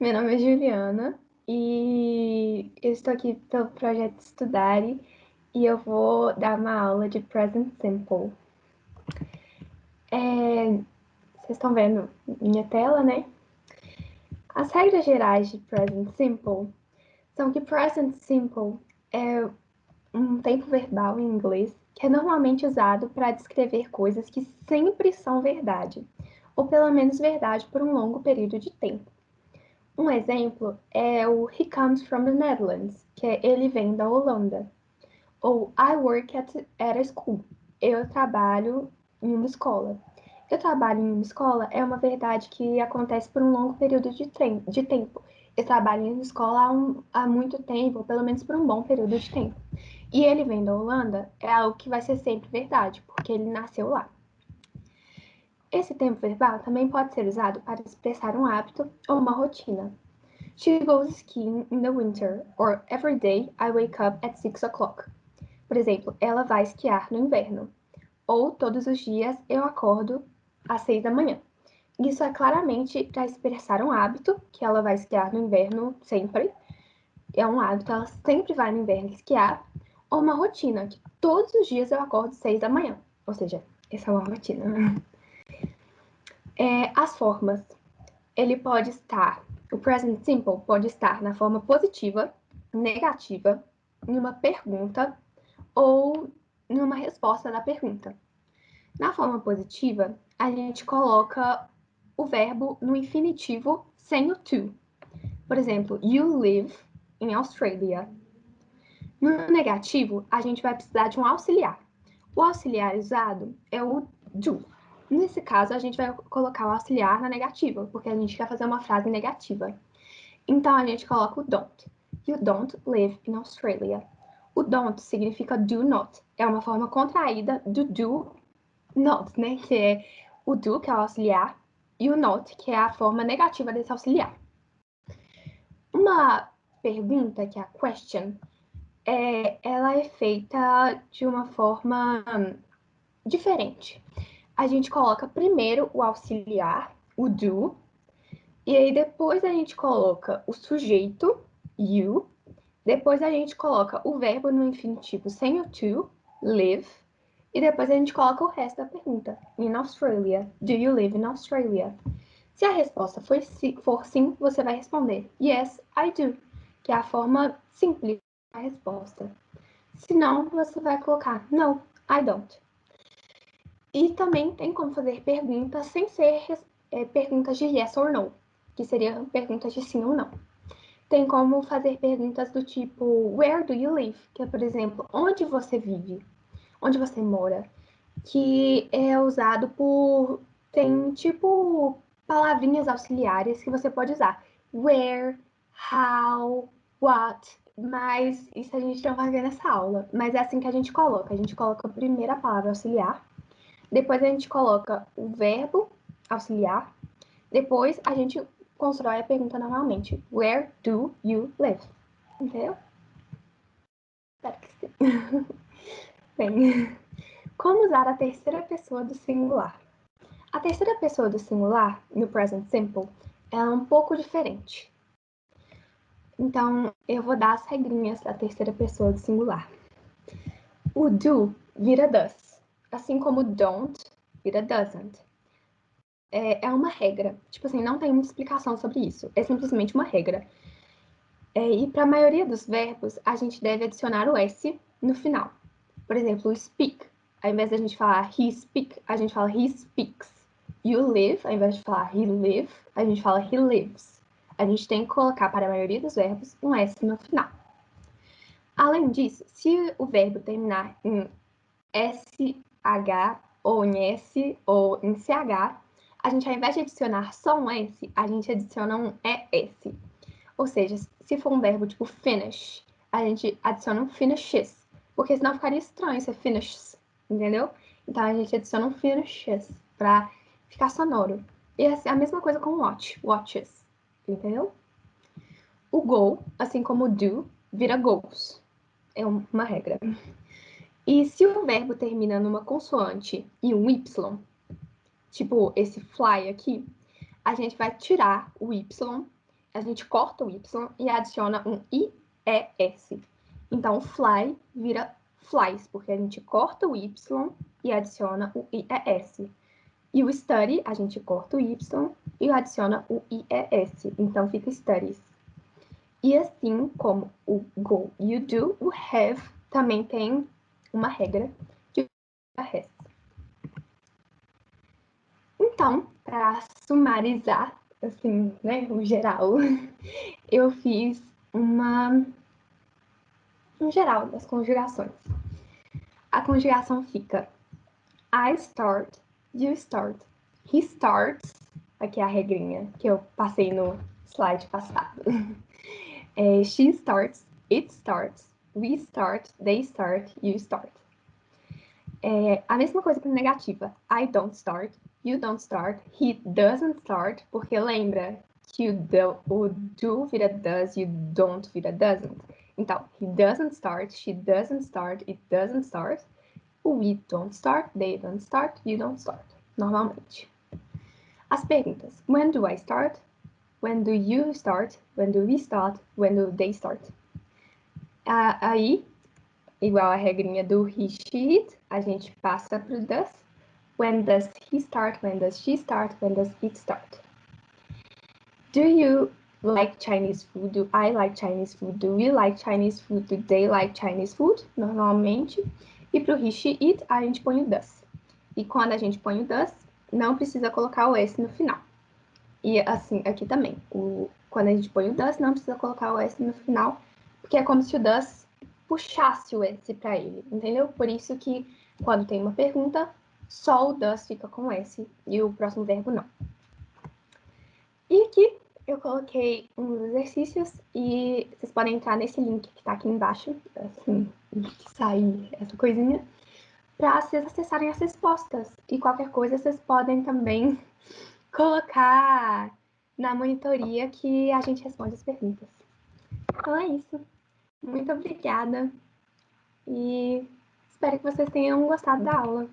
Meu nome é Juliana e eu estou aqui pelo projeto Estudare e eu vou dar uma aula de Present Simple. Vocês estão vendo minha tela, né? As regras gerais de Present Simple são que Present Simple é um tempo verbal em inglês que é normalmente usado para descrever coisas que sempre são verdade, ou pelo menos verdade por um longo período de tempo. Um exemplo é o He comes from the Netherlands, que é ele vem da Holanda. Ou I work at a school, eu trabalho em uma escola. Eu trabalho em uma escola é uma verdade que acontece por um longo período de tempo. Eu trabalho em uma escola há muito tempo, ou pelo menos por um bom período de tempo. E ele vem da Holanda é algo que vai ser sempre verdade, porque ele nasceu lá. Esse tempo verbal também pode ser usado para expressar um hábito ou uma rotina. She goes skiing in the winter, or every day I wake up at 6 o'clock. Por exemplo, ela vai esquiar no inverno. Ou todos os dias eu acordo às 6 da manhã. Isso é claramente para expressar um hábito, que ela vai esquiar no inverno sempre. É um hábito, ela sempre vai no inverno esquiar. Ou uma rotina, que todos os dias eu acordo às 6 da manhã. Ou seja, essa é uma rotina. As formas. Ele pode estar, o present simple pode estar na forma positiva, negativa, em uma pergunta ou numa resposta da pergunta. Na forma positiva, a gente coloca o verbo no infinitivo sem o to. Por exemplo, you live in Australia. No negativo, a gente vai precisar de um auxiliar. O auxiliar usado é o do. Nesse caso, a gente vai colocar o auxiliar na negativa, porque a gente quer fazer uma frase negativa. Então, a gente coloca o don't. You don't live in Australia. O don't significa do not. É uma forma contraída do not, né? Que é o do, que é o auxiliar, e o not, que é a forma negativa desse auxiliar. Uma pergunta, que é a question, ela é feita de uma forma diferente. A gente coloca primeiro o auxiliar, o do, e aí depois a gente coloca o sujeito, you, depois a gente coloca o verbo no infinitivo sem o to, live, e depois a gente coloca o resto da pergunta. In Australia. Do you live in Australia? Se a resposta for sim, você vai responder Yes, I do, que é a forma simples da resposta. Se não, você vai colocar No, I don't. E também tem como fazer perguntas sem ser perguntas de yes or no, que seriam perguntas de sim ou não. Tem como fazer perguntas do tipo Where do you live? Que é, por exemplo, onde você vive? Onde você mora? Que é usado por... Tem tipo palavrinhas auxiliares que você pode usar. Where, how, what. Mas isso a gente não vai ver nessa aula. Mas é assim que a gente coloca. A gente coloca a primeira palavra auxiliar. Depois a gente coloca o verbo auxiliar. Depois a gente constrói a pergunta normalmente. Where do you live? Entendeu? Espero que sim. Bem, como usar a terceira pessoa do singular? A terceira pessoa do singular, no present simple, é um pouco diferente. Então, eu vou dar as regrinhas da terceira pessoa do singular. O do vira does, assim como don't vira doesn't. É uma regra. Tipo assim, não tem muita explicação sobre isso. É simplesmente uma regra. E para a maioria dos verbos, a gente deve adicionar o S no final. Por exemplo, o speak. Ao invés de a gente falar he speak, a gente fala he speaks. You live, ao invés de falar he live, a gente fala he lives. A gente tem que colocar para a maioria dos verbos um S no final. Além disso, se o verbo terminar em SH, ou em S, ou em CH, a gente, ao invés de adicionar só um S, a gente adiciona um ES. Ou seja, se for um verbo tipo finish, a gente adiciona um finishes, porque senão ficaria estranho ser finishes, entendeu? Então a gente adiciona um finishes para ficar sonoro. E a mesma coisa com watch, watches, entendeu? O go, assim como o do, vira goes. É uma regra. E se o verbo termina numa consoante e um Y, tipo esse fly aqui, a gente vai tirar o Y a gente corta o Y e adiciona um IES. Então, fly vira flies, porque a gente corta o Y e adiciona o IES. E o study, a gente corta o Y e adiciona o IES. Então, fica studies. E assim como o go e o do, o have também tem uma regra que o has. Então, para sumarizar, assim, né, o geral, eu fiz um geral das conjugações. A conjugação fica I start, you start, he starts, aqui é a regrinha que eu passei no slide passado. She starts, it starts, we start, they start, you start. A mesma coisa para negativa. I don't start, you don't start, he doesn't start, porque lembra que o do vira does e o don't vira doesn't. Então, he doesn't start, she doesn't start, it doesn't start. We don't start, they don't start, you don't start. Normalmente. As perguntas. When do I start? When do you start? When do we start? When do they start? Aí, igual a regrinha do he, she, it, a gente passa pro does. When does he start? When does she start? When does it start? Do you like Chinese food? Do I like Chinese food? Do we like Chinese food? Do they like Chinese food? Normalmente. E pro he, she, it, a gente põe o does. E quando a gente põe o does, não precisa colocar o S no final. E assim, aqui também. Quando a gente põe o does, não precisa colocar o S no final, porque é como se o does puxasse o S para ele, entendeu? Por isso que quando tem uma pergunta, só o does fica com S e o próximo verbo não. E aqui eu coloquei uns exercícios e vocês podem entrar nesse link que está aqui embaixo, assim, que sair essa coisinha, para vocês acessarem as respostas. E qualquer coisa vocês podem também colocar na monitoria que a gente responde as perguntas. Então é isso. Muito obrigada e espero que vocês tenham gostado da aula.